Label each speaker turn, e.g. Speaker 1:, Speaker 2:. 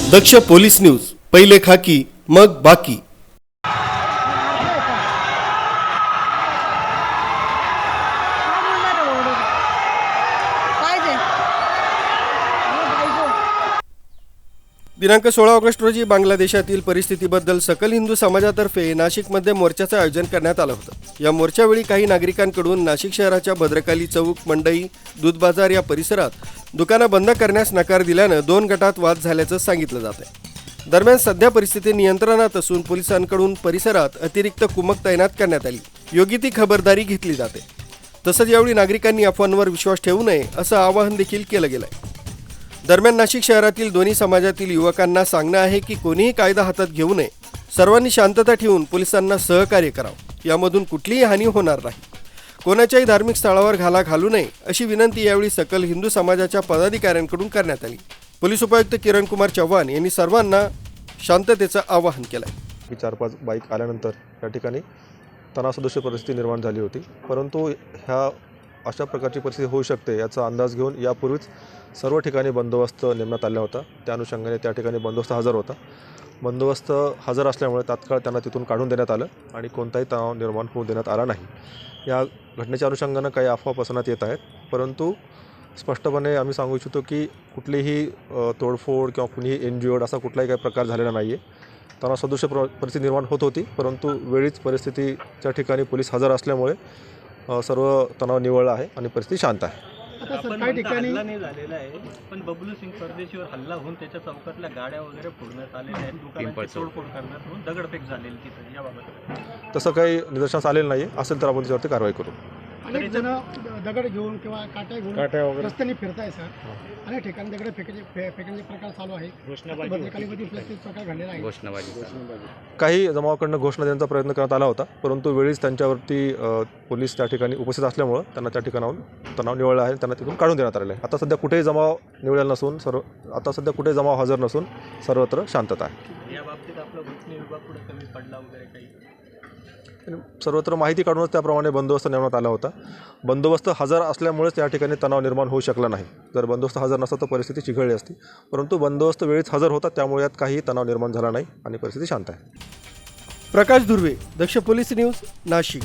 Speaker 1: दक्ष police news, पहिले खाकी मग बाकी। दिनांक 16 ऑगस्ट रोजी बांगलादेशातील परिस्थितीबद्दल सकल हिंदू समाजातर्फे नाशिकमध्ये मोर्चाचे आयोजन करण्यात आलं होतं। या मोर्चावेळी काही नागरिकांकडून नाशिक शहराच्या भद्रकाली चौक, मंडई, दूध बाजार या परिसरात दुकानं बंद करण्यास नकार दिल्यानं 2 गटात वाद झाल्याचं सांगितलं जात आहे। दरम्यान सध्या परिस्थिती नियंत्रणात असून पोलिसांकडून परिसरात अतिरिक्त कुमक तैनात करण्यात आली, योग्य ती खबरदारी घेतली जाते। तसंच यावेळी नागरिकांनी अफवांवर विश्वास ठेवू नये असं आवाहन देखील केलं गेलं आहे। दरम्यान नाशिक शहरातील दोन्ही समाजातील युवकांना सांगणं आहे की कोणीही कायदा हातात घेऊ नये, सर्वांनी शांतता ठेवून पोलिसांना सहकार्य करावं, यामधून कुठलीही हानी होणार नाही। कोणाच्याही धार्मिक स्थळावर घाला घालू नये अशी विनंती यावेळी सकल हिंदू समाजाच्या पदाधिकाऱ्यांकडून करण्यात आली। पोलीस उपायुक्त किरण कुमार चव्हाण यांनी सर्वांना शांततेचं आवाहन केलं आहे।
Speaker 2: 4-5 बाईक आल्यानंतर या ठिकाणी तणावसदृश परिस्थिती निर्माण झाली होती, परंतु ह्या अशा प्रकारची परिस्थिती होऊ शकते याचा अंदाज घेऊन यापूर्वीच सर्व ठिकाणी बंदोबस्त नेमण्यात आला होता। त्या अनुषंगाने त्या ठिकाणी बंदोबस्त हजर होता। बंदोबस्त हजर असल्यामुळे तात्काळ त्यांना तिथून काढून देण्यात आलं आणि कोणताही तणाव निर्माण होऊ देण्यात आला नाही। या घटनेच्या अनुषंगानं काही अफवा पसरण्यात येत आहेत, परंतु स्पष्टपणे आम्ही सांगू इच्छितो की कुठलीही तोडफोड किंवा कुणीही एनजीओड असा कुठलाही काही प्रकार झालेला नाही आहे। तणावसदृश परिस्थिती निर्माण होत होती, परंतु वेळीच परिस्थितीच्या ठिकाणी पोलीस हजर असल्यामुळे सर्व तणाव निवळला आहे आणि परिस्थिती शांत आहे।
Speaker 3: आता काही ठिकाणी हल्ला नाही झालेला आहे, पण बबलू सिंग परदेशीवर हल्ला होऊन त्याच्या चौकातल्या गाड्या वगैरे फोडण्यात आलेल्या आहेत, दुकानांची तोडफोड करण्यात होऊन दगडफेक झालेली तिथे, याबाबत
Speaker 2: तसं काही निदर्शनास आलेलं नाही आहे। असेल तर आपण त्याच्यावरती कारवाई करू।
Speaker 4: अनेक जण दगड घेऊन किंवा काट्या घेऊन रस्त्याने फिरताय सर, अनेक ठिकाणी दगड फेकण्याचे प्रकार चालू आहे। भद्रकालीमध्ये प्रकार घडलेला आहे।
Speaker 2: काही जमावाकडनं घोषणा देण्याचा प्रयत्न करण्यात आला होता, परंतु वेळीच त्यांच्यावरती पोलीस त्या ठिकाणी उपस्थित असल्यामुळं त्यांना त्या ठिकाणाहून तणाव निवळला आहे, त्यांना तिथून काढून देण्यात आलेलं आहे। आता सध्या कुठेही जमाव निवळलेला नसून कुठेही जमाव हजर नसून सर्वत्र शांतता आहे।
Speaker 3: या बाबतीत आपला घटना विभाग पुढे कमी पडला वगैरे काही
Speaker 2: सर्वत्र माहिती काढूनच त्याप्रमाणे बंदोबस्त नेमण्यात आला होता। बंदोबस्त हजर असल्यामुळेच त्या ठिकाणी तणाव निर्माण होऊ शकला नाही। जर बंदोबस्त हजर नसता तर परिस्थिती चिघळली असती, परंतु बंदोबस्त वेळीच हजर होता, त्यामुळे यात काही तणाव निर्माण झाला नाही आणि परिस्थिती शांत आहे।
Speaker 1: प्रकाश दुर्वे, दक्ष पोलीस न्यूज, नाशिक।